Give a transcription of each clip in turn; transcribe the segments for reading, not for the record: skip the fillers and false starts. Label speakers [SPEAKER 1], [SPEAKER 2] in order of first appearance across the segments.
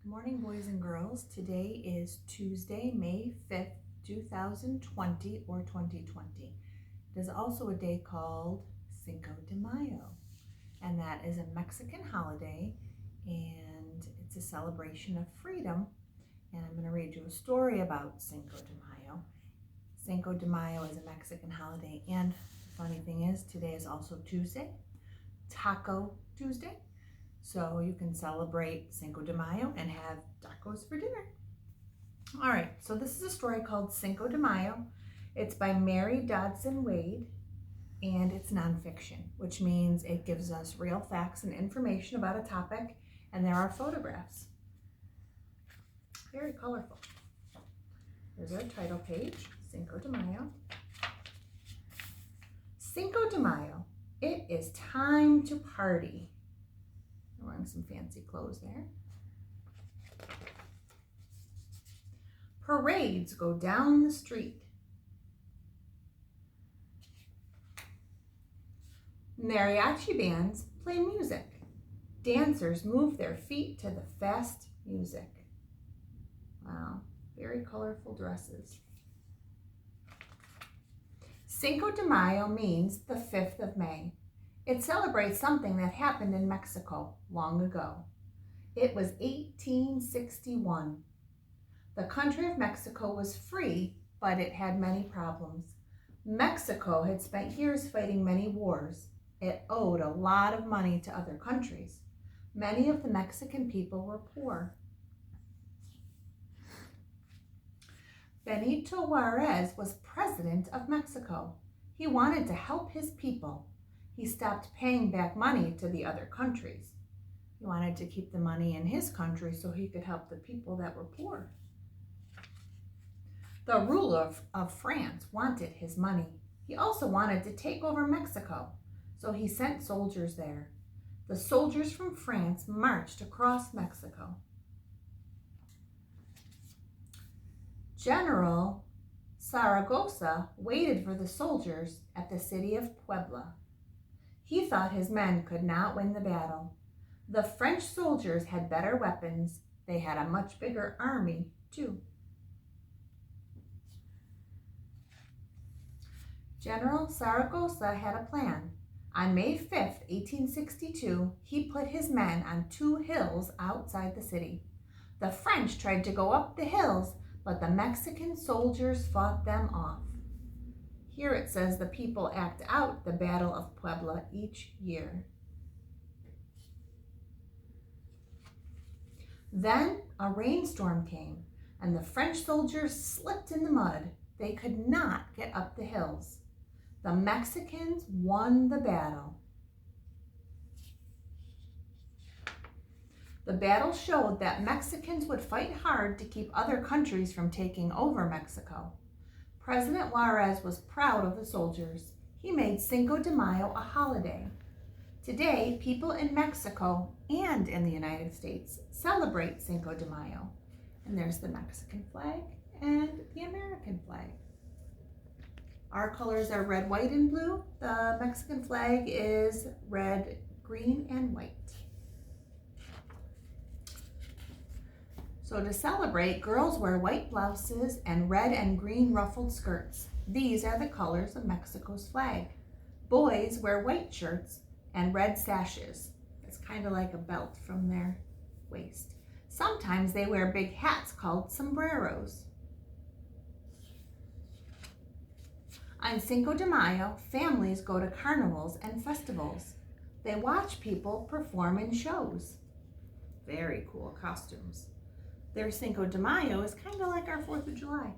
[SPEAKER 1] Good morning, boys and girls. Today is Tuesday, May 5th, 2020 or 2020. It is also a day called Cinco de Mayo, and that is a Mexican holiday, and it's a celebration of freedom. And I'm going to read you a story about Cinco de Mayo. Cinco de Mayo is a Mexican holiday, and the funny thing is, today is also Tuesday, Taco Tuesday. So you can celebrate Cinco de Mayo and have tacos for dinner. All right, so this is a story called Cinco de Mayo. It's by Mary Dodson Wade, and it's nonfiction, which means it gives us real facts and information about a topic, and there are photographs. Very colorful. Here's our title page, Cinco de Mayo. Cinco de Mayo, it is time to party. Wearing some fancy clothes there. Parades go down the street. Mariachi bands play music. Dancers move their feet to the fast music. Wow, very colorful dresses. Cinco de Mayo means the 5th of May. It celebrates something that happened in Mexico long ago. It was 1861. The country of Mexico was free, but it had many problems. Mexico had spent years fighting many wars. It owed a lot of money to other countries. Many of the Mexican people were poor. Benito Juarez was president of Mexico. He wanted to help his people. He stopped paying back money to the other countries. He wanted to keep the money in his country so he could help the people that were poor. The ruler of France wanted his money. He also wanted to take over Mexico, so he sent soldiers there. The soldiers from France marched across Mexico. General Zaragoza waited for the soldiers at the city of Puebla. He thought his men could not win the battle. The French soldiers had better weapons. They had a much bigger army, too. General Zaragoza had a plan. On May 5th, 1862, he put his men on 2 hills outside the city. The French tried to go up the hills, but the Mexican soldiers fought them off. Here it says the people act out the Battle of Puebla each year. Then a rainstorm came, and the French soldiers slipped in the mud. They could not get up the hills. The Mexicans won the battle. The battle showed that Mexicans would fight hard to keep other countries from taking over Mexico. President Juarez was proud of the soldiers. He made Cinco de Mayo a holiday. Today, people in Mexico and in the United States celebrate Cinco de Mayo. And there's the Mexican flag and the American flag. Our colors are red, white, and blue. The Mexican flag is red, green, and white. So to celebrate, girls wear white blouses and red and green ruffled skirts. These are the colors of Mexico's flag. Boys wear white shirts and red sashes. It's kind of like a belt from their waist. Sometimes they wear big hats called sombreros. On Cinco de Mayo, families go to carnivals and festivals. They watch people perform in shows. Very cool costumes. Their Cinco de Mayo is kind of like our 4th of July.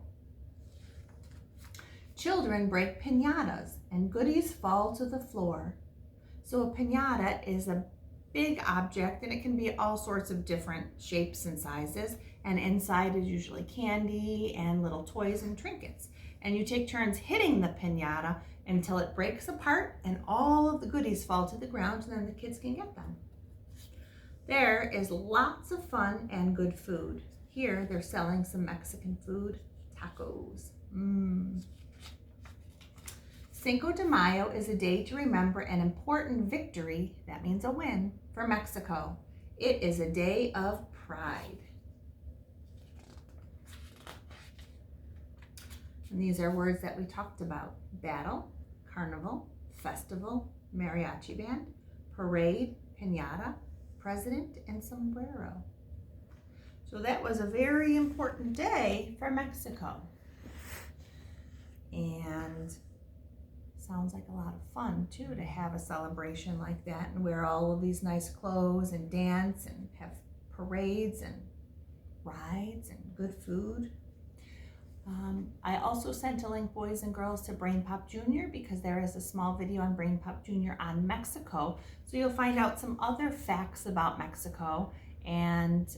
[SPEAKER 1] Children break piñatas and goodies fall to the floor. So a piñata is a big object, and it can be all sorts of different shapes and sizes, and inside is usually candy and little toys and trinkets. And you take turns hitting the piñata until it breaks apart and all of the goodies fall to the ground, and then the kids can get them. There is lots of fun and good food. Here they're selling some Mexican food, tacos. Cinco de Mayo is a day to remember an important victory, that means a win, for Mexico. It is a day of pride. And these are words that we talked about: battle, carnival, festival, mariachi band, parade, piñata, president, and sombrero. So that was a very important day for Mexico. And sounds like a lot of fun too, to have a celebration like that and wear all of these nice clothes and dance and have parades and rides and good food. I also sent a link, boys and girls, to Brain Pop Jr. because there is a small video on Brain Pop Jr. on Mexico. So you'll find out some other facts about Mexico, and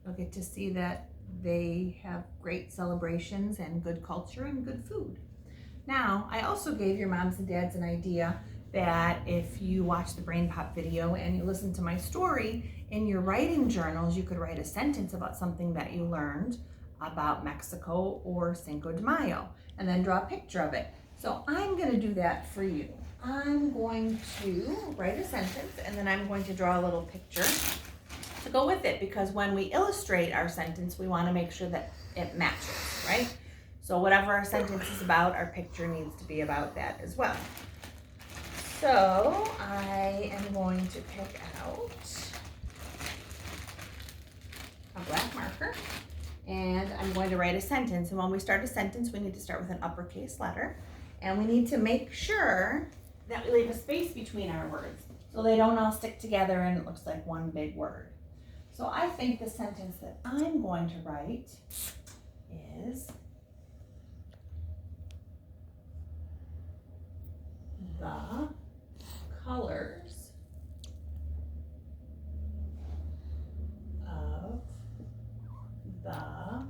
[SPEAKER 1] you'll get to see that they have great celebrations and good culture and good food. Now, I also gave your moms and dads an idea that if you watch the Brain Pop video and you listen to my story, in your writing journals, you could write a sentence about something that you learned about Mexico or Cinco de Mayo, and then draw a picture of it. So I'm going to do that for you. I'm going to write a sentence, and then I'm going to draw a little picture to go with it, because when we illustrate our sentence, we want to make sure that it matches, right? So whatever our sentence is about, our picture needs to be about that as well. So I am going to pick out a black marker, and I'm going to write a sentence. And when we start a sentence, we need to start with an uppercase letter, and we need to make sure that we leave a space between our words so they don't all stick together and it looks like one big word. So I think the sentence that I'm going to write is: the colors of the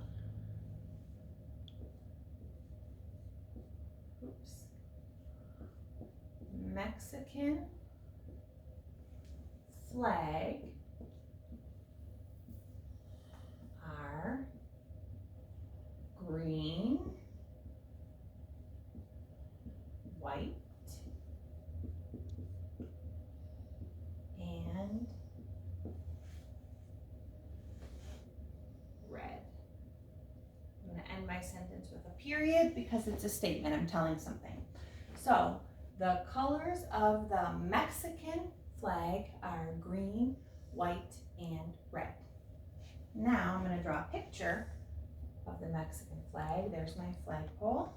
[SPEAKER 1] Mexican flag are green, white, and red. I'm going to end my sentence with a period because it's a statement. I'm telling something. So, the colors of the Mexican flag are green, white, and red. Now I'm going to draw a picture of the Mexican flag. There's my flagpole.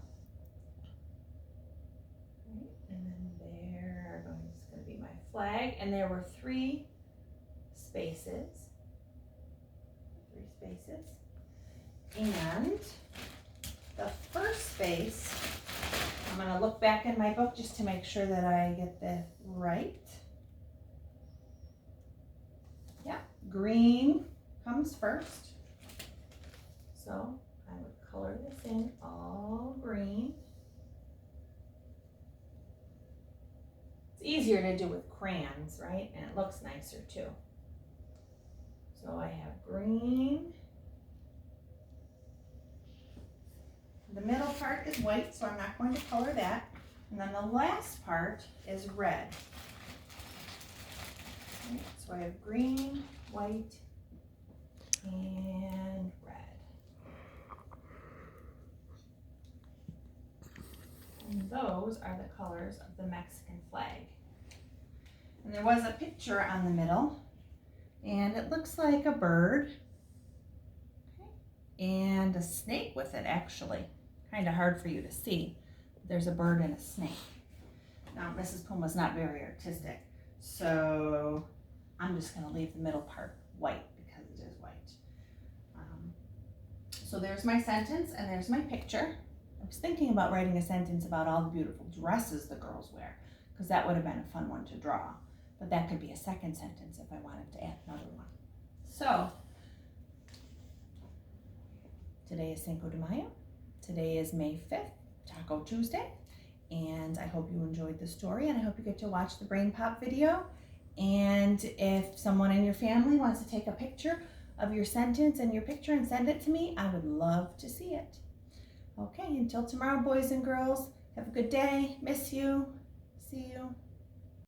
[SPEAKER 1] And then there is going to be my flag. And there were three spaces. And the first space, I'm going to look back in my book just to make sure that I get this right. Yeah, green comes first. So I would color this in all green. It's easier to do with crayons, right? And it looks nicer too. So I have green. The middle part is white, so I'm not going to color that. And then the last part is red. Okay, so I have green, white, and red. And those are the colors of the Mexican flag. And there was a picture on the middle, and it looks like a bird, okay, and a snake with it, actually. Kind of hard for you to see. There's a bird and a snake. Now, Mrs. Puma's not very artistic, so I'm just going to leave the middle part white because it is white. So there's my sentence and there's my picture. I was thinking about writing a sentence about all the beautiful dresses the girls wear, because that would have been a fun one to draw. But that could be a second sentence if I wanted to add another one. So, today is Cinco de Mayo. Today is May 5th, Taco Tuesday, and I hope you enjoyed the story, and I hope you get to watch the Brain Pop video. And if someone in your family wants to take a picture of your sentence and your picture and send it to me, I would love to see it. Okay, until tomorrow, boys and girls, have a good day. Miss you. See you.